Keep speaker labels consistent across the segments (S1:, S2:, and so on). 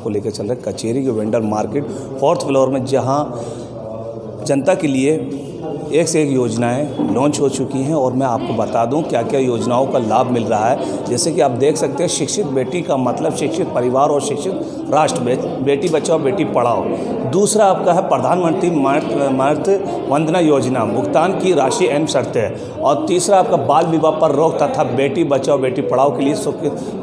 S1: आपको लेकर चल रहे हैं कचेरी के वेंडर मार्केट 4th फ्लोर में, जहां जनता के लिए एक से एक योजनाएं लॉन्च हो चुकी हैं। और मैं आपको बता दूं क्या क्या योजनाओं का लाभ मिल रहा है। जैसे कि आप देख सकते हैं, शिक्षित बेटी का मतलब शिक्षित परिवार और शिक्षित राष्ट्र, बेटी बचाओ बेटी पढ़ाओ। दूसरा आपका है प्रधानमंत्री मातृ वंदना योजना, भुगतान की राशि एवं शर्तें। और तीसरा आपका बाल विवाह पर रोक तथा बेटी बचाओ बेटी पढ़ाओ के लिए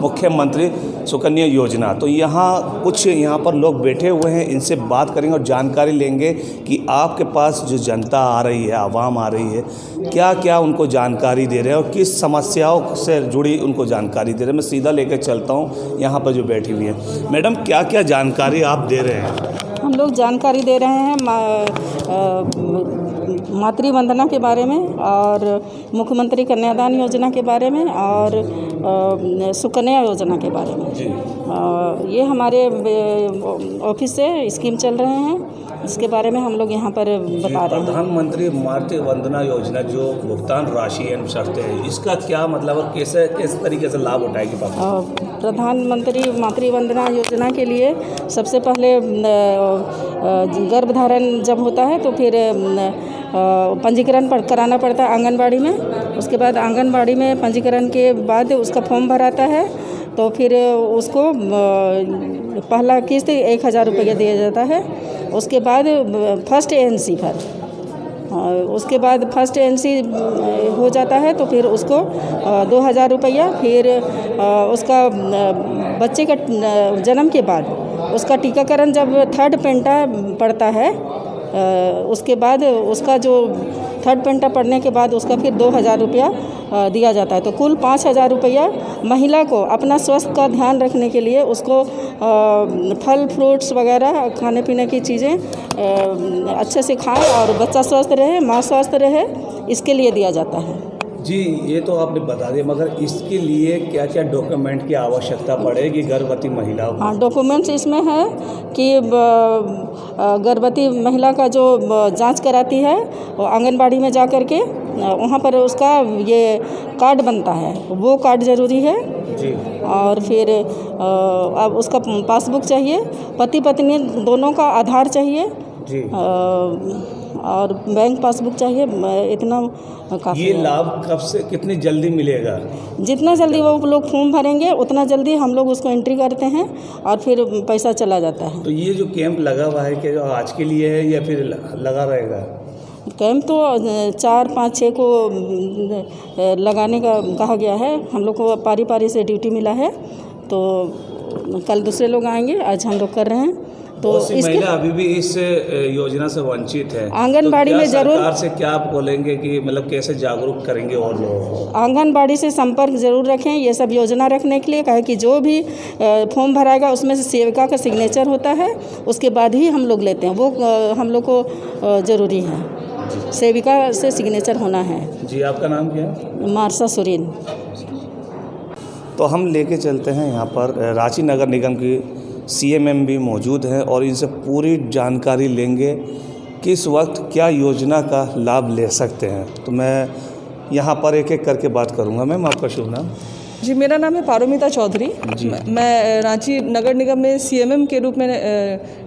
S1: मुख्यमंत्री सुकन्या योजना। तो यहाँ पर लोग बैठे हुए हैं, इनसे बात करेंगे और जानकारी लेंगे कि आपके पास जो जनता आ रही है, आवाम आ रही है, क्या क्या उनको जानकारी दे रहे हैं और किस समस्याओं से जुड़ी उनको जानकारी दे रहे हैं। मैं सीधा लेकर चलता हूँ यहाँ पर जो बैठी हुई है। मैडम, क्या क्या जानकारी आप दे रहे हैं?
S2: हम लोग जानकारी दे रहे हैं मातृ वंदना के बारे में और मुख्यमंत्री कन्यादान योजना के बारे में और सुकन्या योजना के बारे में। ये हमारे ऑफिस से स्कीम चल रहे हैं, इसके बारे में हम लोग यहाँ पर बता रहे हैं।
S1: प्रधानमंत्री मातृ वंदना योजना जो भुगतान राशि एवं शर्तें है, इसका क्या मतलब और किस तरीके से लाभ उठाएगी?
S2: प्रधानमंत्री मातृ वंदना योजना के लिए सबसे पहले गर्भधारण जब होता है तो फिर पंजीकरण कराना पड़ता है आंगनबाड़ी में। उसके बाद आंगनबाड़ी में पंजीकरण के बाद उसका फॉर्म भराता है, तो फिर उसको पहला किस्त 1000 रुपये दिया जाता है। उसके बाद फर्स्ट ANC पर, उसके बाद फर्स्ट ANC हो जाता है तो फिर उसको 2000 रुपया, फिर उसका बच्चे का जन्म के बाद उसका टीकाकरण जब 3rd पेंटा पड़ता है, उसके बाद उसका जो 3rd पेंटा पढ़ने के बाद उसका फिर 2000 रुपया दिया जाता है। तो कुल 5000 रुपया महिला को अपना स्वास्थ्य का ध्यान रखने के लिए उसको फल फ्रूट्स वगैरह खाने पीने की चीज़ें अच्छे से खाएं और बच्चा स्वस्थ रहे, माँ स्वस्थ रहे, इसके लिए दिया जाता है।
S1: जी, ये तो आपने बता दिया, मगर इसके लिए क्या क्या डॉक्यूमेंट की आवश्यकता पड़ेगी गर्भवती महिलाओं को?
S2: हाँ, डॉक्यूमेंट्स इसमें है कि गर्भवती महिला का जो जांच कराती है वो आंगनबाड़ी में जा कर के वहाँ पर उसका ये कार्ड बनता है, वो कार्ड ज़रूरी है
S1: जी।
S2: और फिर अब उसका पासबुक चाहिए, पति पत्नी दोनों का आधार चाहिए
S1: जी।
S2: और बैंक पासबुक चाहिए, इतना काफ़ी।
S1: ये लाभ कब से कितनी जल्दी मिलेगा?
S2: जितना जल्दी वो लोग फॉर्म भरेंगे उतना जल्दी हम लोग उसको एंट्री करते हैं और फिर पैसा चला जाता है।
S1: तो ये जो कैंप लगा हुआ है क्या आज के लिए है या फिर लगा रहेगा?
S2: कैंप तो 4, 5, 6 को लगाने का कहा गया है। हम लोग को पारी पारी से ड्यूटी मिला है, तो कल दूसरे लोग आएंगे, आज हम लोग कर रहे हैं। तो
S1: महिला अभी भी इस योजना से वंचित है।
S2: आंगनबाड़ी में जरूर
S1: सरकार से क्या आप बोलेंगे कि मतलब कैसे जागरूक करेंगे और लोगों को?
S2: आंगनबाड़ी से संपर्क जरूर रखें ये सब योजना रखने के लिए। कहे कि जो भी फॉर्म भराएगा उसमें से सेविका का सिग्नेचर होता है, उसके बाद ही हम लोग लेते हैं, वो हम लोग को ज़रूरी है, सेविका से सिग्नेचर होना है।
S1: जी, आपका नाम क्या है?
S2: मारसा सुरीन।
S1: तो हम लेके चलते हैं यहाँ पर रांची नगर निगम की CMM भी मौजूद हैं और इनसे पूरी जानकारी लेंगे कि इस वक्त क्या योजना का लाभ ले सकते हैं। तो मैं यहाँ पर एक एक करके बात करूँगा। मैम, आपका शुभ नाम?
S3: जी, मेरा नाम है पारोमिता चौधरी। मैं रांची नगर निगम में CMM के रूप में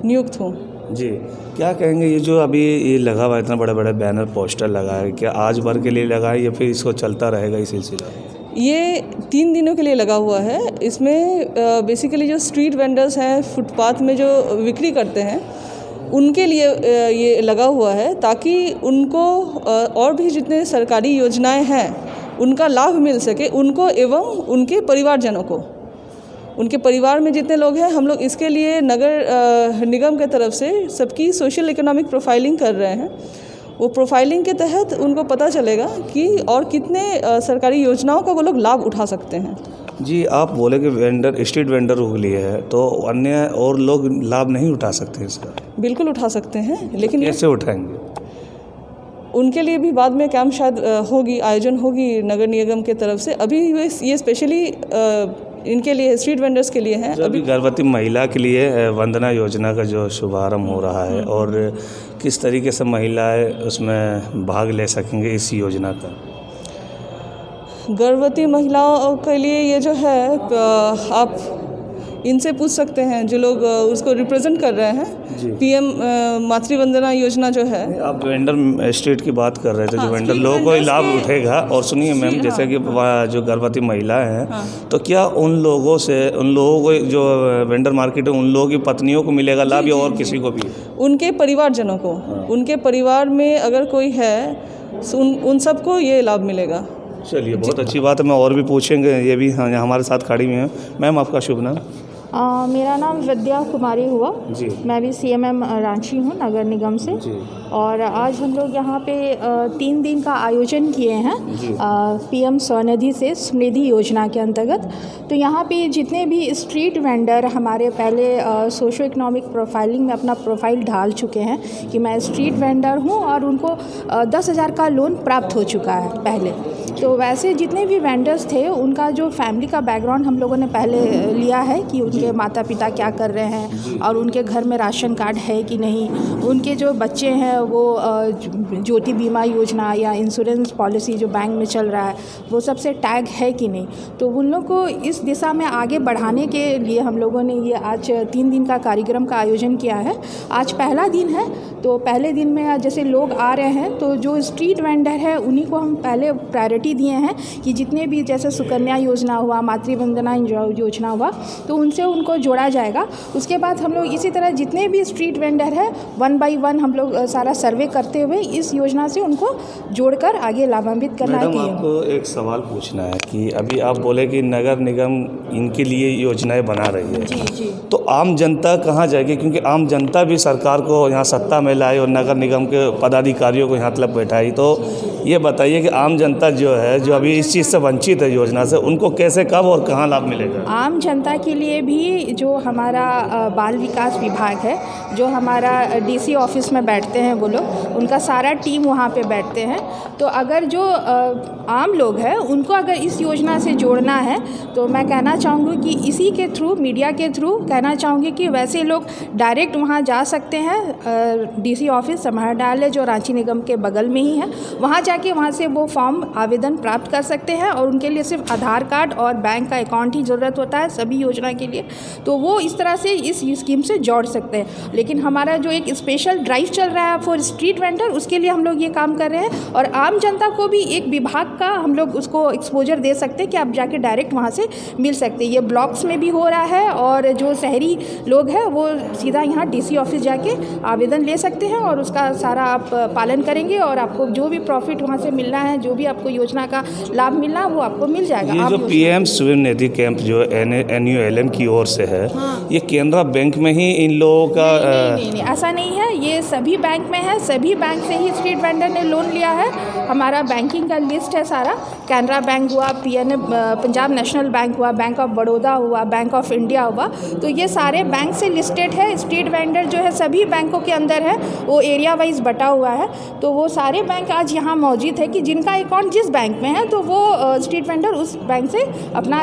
S3: नियुक्त हूँ।
S1: जी, क्या कहेंगे ये जो अभी ये लगा हुआ है, इतना बड़े बड़े बैनर पोस्टर लगा है, क्या आज भर के लिए लगा है या फिर इसको चलता रहेगा ये सिलसिला?
S3: ये 3 दिनों के लिए लगा हुआ है। इसमें बेसिकली जो स्ट्रीट वेंडर्स हैं, फुटपाथ में जो बिक्री करते हैं, उनके लिए ये लगा हुआ है ताकि उनको और भी जितने सरकारी योजनाएं हैं उनका लाभ मिल सके, उनको एवं उनके परिवारजनों को। उनके परिवार में जितने लोग हैं, हम लोग इसके लिए नगर निगम के तरफ से सबकी सोशल इकोनॉमिक प्रोफाइलिंग कर रहे हैं। वो प्रोफाइलिंग के तहत उनको पता चलेगा कि और कितने सरकारी योजनाओं का वो लोग लाभ उठा सकते हैं।
S1: जी, आप बोले कि स्ट्रीट वेंडर के लिए है, तो अन्य और लोग लाभ नहीं उठा सकते इसका?
S3: बिल्कुल उठा सकते हैं, लेकिन
S1: कैसे उठाएंगे?
S3: उनके लिए भी बाद में कैंप शायद होगी, आयोजन होगी नगर निगम के तरफ से। अभी ये स्पेशली इनके लिए, स्ट्रीट वेंडर्स के लिए हैं।
S1: अभी गर्भवती महिला के लिए वंदना योजना का जो शुभारंभ हो रहा है और किस तरीके से महिलाएं उसमें भाग ले सकेंगे इस योजना का?
S3: गर्भवती महिलाओं के लिए ये जो है, आप इनसे पूछ सकते हैं जो लोग उसको रिप्रेजेंट कर रहे हैं। पीएम मातृ वंदना योजना जो है,
S1: आप वेंडर स्ट्रीट की बात कर रहे थे, जो वेंडर
S3: स्ट्रीट
S1: लोगों को
S3: वेंडर्स
S1: लाभ
S3: के-
S1: उठेगा। और सुनिए मैम, जैसे कि जो गर्भवती महिलाएं हैं, तो क्या उन लोगों को जो वेंडर मार्केट है, उन लोगों की पत्नियों को मिलेगा लाभ या और किसी को भी?
S3: उनके परिवारजनों को, उनके परिवार में अगर कोई है उन सबको ये लाभ मिलेगा।
S1: चलिए, बहुत अच्छी बात है। मैं और भी पूछेंगे, ये भी हमारे साथ खड़ी हुई हैं। मैम, आपका शुभ नाम?
S4: मेरा नाम विद्या कुमारी हुआ
S1: जी।
S4: मैं भी सीएमएम रांची हूँ, नगर निगम से।
S1: जी।
S4: और आज हम लोग यहाँ पे 3 दिन का आयोजन किए हैं पीएम स्वनिधि से समृद्धि योजना के अंतर्गत। तो यहाँ पे जितने भी स्ट्रीट वेंडर हमारे पहले सोशो इकोनॉमिक प्रोफाइलिंग में अपना प्रोफाइल ढाल चुके हैं कि मैं स्ट्रीट वेंडर हूँ, और उनको 10,000 का लोन प्राप्त हो चुका है पहले। तो वैसे जितने भी वेंडर्स थे, उनका जो फैमिली का बैकग्राउंड हम लोगों ने पहले लिया है कि उनके माता पिता क्या कर रहे हैं, और उनके घर में राशन कार्ड है कि नहीं, उनके जो बच्चे हैं वो ज्योति बीमा योजना या इंश्योरेंस पॉलिसी जो बैंक में चल रहा है वो सबसे टैग है कि नहीं। तो उन लोग को इस दिशा में आगे बढ़ाने के लिए हम लोगों ने ये आज 3 दिन का कार्यक्रम का आयोजन किया है। आज पहला दिन है, तो पहले दिन में जैसे लोग आ रहे हैं, तो जो स्ट्रीट वेंडर है उन्हीं को हम पहले प्रायोरिटी दिए हैं कि जितने भी जैसे सुकन्या योजना हुआ, मातृ वंदना योजना हुआ, तो उनसे उनको जोड़ा जाएगा। उसके बाद हम लोग इसी तरह जितने भी स्ट्रीट वेंडर है 1 बाय 1 हम लोग सारा सर्वे करते हुए इस योजना से उनको जोड़कर आगे लाभान्वित करना है।
S1: मैडम, आपको एक सवाल पूछना है कि अभी आप बोले कि नगर निगम इनके लिए योजनाएं बना रही है,
S4: जी।
S1: तो आम जनता कहाँ जाएगी? क्योंकि आम जनता भी सरकार को यहाँ सत्ता में लाई और नगर निगम के पदाधिकारियों को यहाँ तक बैठाई। तो ये बताइए कि आम जनता जो है, जो अभी इस चीज़ से वंचित है योजना से, उनको कैसे, कब और कहाँ लाभ मिलेगा?
S4: आम जनता के लिए भी जो हमारा बाल विकास विभाग है, जो हमारा डीसी ऑफिस में बैठते हैं वो लोग, उनका सारा टीम वहाँ पे बैठते हैं। तो अगर जो आम लोग हैं उनको अगर इस योजना से जोड़ना है, तो मैं कहना चाहूँगी कि इसी के थ्रू, मीडिया के थ्रू कहना चाहूँगी कि वैसे लोग डायरेक्ट वहाँ जा सकते हैं। डीसी ऑफिस समाहरणालय जो रांची निगम के बगल में ही है, वहाँ जाके वहाँ से वो फॉर्म आवेदन प्राप्त कर सकते हैं। और उनके लिए सिर्फ आधार कार्ड और बैंक का अकाउंट ही ज़रूरत होता है सभी योजना के लिए। तो वो इस तरह से इस स्कीम से जोड़ सकते हैं। लेकिन हमारा जो एक स्पेशल ड्राइव चल रहा है फॉर स्ट्रीट वेंडर, उसके लिए हम लोग ये काम कर रहे हैं। और आम जनता को भी एक विभाग का हम लोग उसको एक्सपोजर दे सकते हैं कि आप जाके डायरेक्ट वहाँ से मिल सकते हैं। ये ब्लॉक्स में भी हो रहा है, और जो शहरी लोग हैं वो सीधा यहाँ डीसी ऑफिस जाके आवेदन ले सकते हैं, और उसका सारा आप पालन करेंगे, और आपको जो भी प्रॉफिट वहाँ से मिलना है, जो भी आपको योजना का लाभ मिलना है, वो आपको मिल जाएगा।
S1: ये जो पीएम स्वनिधि कैंप जो NULM की ओर से है, ये केनरा बैंक में ही इन लोगों का
S4: नहीं, ऐसा नहीं है। ये सभी बैंक में है, सभी बैंक से ही स्ट्रीट वेंडर ने लोन लिया है। हमारा बैंकिंग का लिस्ट है सारा, कैनरा बैंक हुआ, पंजाब नेशनल बैंक हुआ, बैंक ऑफ बड़ौदा हुआ, बैंक ऑफ इंडिया हुआ, तो ये सारे बैंक से लिस्टेड है। स्ट्रीट वेंडर जो है सभी बैंकों के अंदर है, वो एरिया वाइज बटा हुआ है। तो वो सारे बैंक आज यहाँ मौजूद है कि जिनका अकाउंट जिस बैंक में है, तो वो स्ट्रीट वेंडर उस बैंक से अपना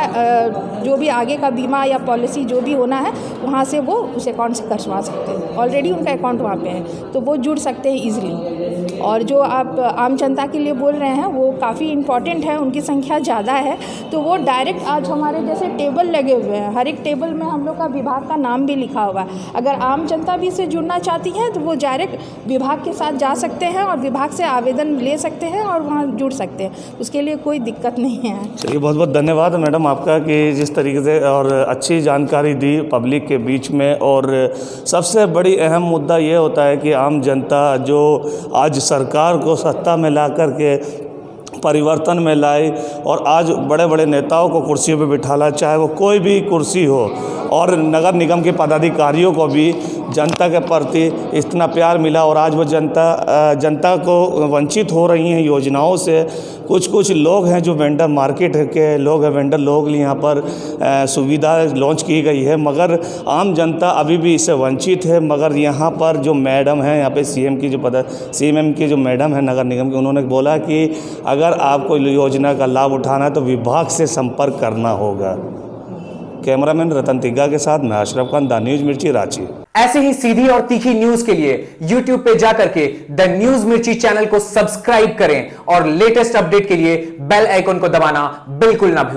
S4: जो भी आगे का बीमा या पॉलिसी जो भी होना है, वहाँ से वो उस अकाउंट से करवा सकते हैं। ऑलरेडी उनका अकाउंट वहाँ पे है, तो वो जुड़ सकते हैं ईजिली। और जो आप आम जनता के लिए बोल रहे हैं, वो काफ़ी इम्पॉर्टेंट है, उनकी संख्या ज़्यादा है, तो वो डायरेक्ट आज हमारे जैसे टेबल लगे हुए हैं, हर एक टेबल में हम लोग का विभाग का नाम भी लिखा हुआ है। अगर आम जनता भी इससे जुड़ना चाहती है, तो वो डायरेक्ट विभाग के साथ जा सकते हैं और विभाग से आवेदन ले सकते हैं और वहाँ जुड़ सकते हैं। उसके लिए कोई दिक्कत नहीं है।
S1: चलिए, बहुत बहुत धन्यवाद मैडम आपका कि जिस तरीके से और अच्छी जानकारी दी पब्लिक के बीच में। और सबसे बड़ी अहम मुद्दा ये होता है कि आम जनता जो आज सरकार को सत्ता में ला कर के परिवर्तन में लाई और आज बड़े बड़े नेताओं को कुर्सियों पे बिठाला, चाहे वो कोई भी कुर्सी हो, और नगर निगम के पदाधिकारियों को भी जनता के प्रति इतना प्यार मिला, और आज वो जनता को वंचित हो रही हैं योजनाओं से। कुछ लोग हैं जो वेंडर मार्केट के लोग हैं, वेंडर लोगों के लिए यहाँ पर सुविधा लॉन्च की गई है, मगर आम जनता अभी भी इससे वंचित है। मगर यहाँ पर जो मैडम हैं, यहाँ पे CM की जो मैडम है नगर निगम की, उन्होंने बोला कि अगर आपको योजना का लाभ उठाना है तो विभाग से संपर्क करना होगा। कैमरामैन रतन तिग्गा के साथ मैं अशरफ खान, द न्यूज मिर्ची, रांची।
S5: ऐसे ही सीधी और तीखी न्यूज के लिए YouTube पे जाकर के द न्यूज मिर्ची चैनल को सब्सक्राइब करें और लेटेस्ट अपडेट के लिए बेल आइकॉन को दबाना बिल्कुल ना भूलें।